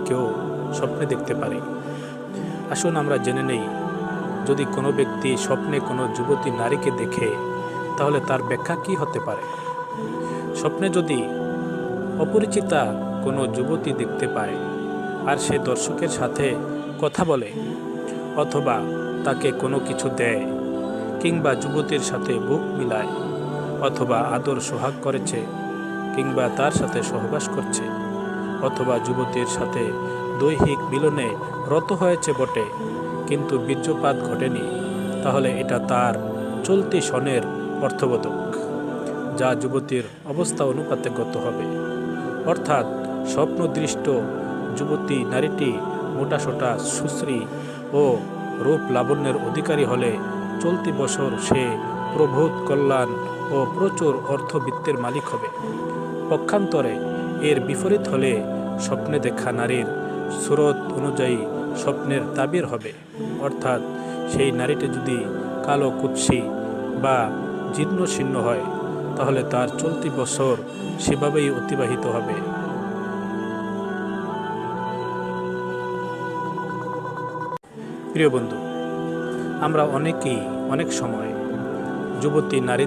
নারীকেও স্বপ্নে দেখতে পারে। আসুন আমরা জেনে নেই, যদি কোনো ব্যক্তি স্বপ্নে কোনো যুবতী নারীকে দেখে তাহলে তার ব্যাখ্যা কী হতে পারে। স্বপ্নে যদি অপরিচিতা কোনো যুবতী দেখতে পায় আর সে দর্শকের সাথে কথা বলে অথবা তাকে কোনো কিছু দেয় কিংবা যুবতীর সাথে বুক মিলায় অথবা আদর সোহাগ করেছে কিংবা তার সাথে সহবাস করছে অথবা যুবতীর সাথে দৈহিক মিলনে রত হয়েছে বটে কিন্তু বীর্যপাত ঘটেনি, তাহলে এটা তার চলতি সনের অর্থবোধক, যা যুবতীর অবস্থা অনুপাতে গত হবে। অর্থাৎ স্বপ্নদৃষ্ট যুবতী নারীটি মোটাসোটা সুশ্রী ও রূপ লাবণ্যের অধিকারী হলে চলতি বছর সে প্রভূত কল্যাণ ও প্রচুর অর্থবিত্তের মালিক হবে। পক্ষান্তরে এর বিপরীত হলে স্বপ্নে দেখা নারীর সুরত অনুযায়ী স্বপ্নের তাবির হবে। অর্থাৎ সেই নারীটি যদি কালো কুৎসি বা জীর্ণশীর্ণ হয় তাহলে তার চলতি বছর সেভাবেই অতিবাহিত হবে। প্রিয় বন্ধু, আমরা অনেকেই অনেক সময় যুবতী নারী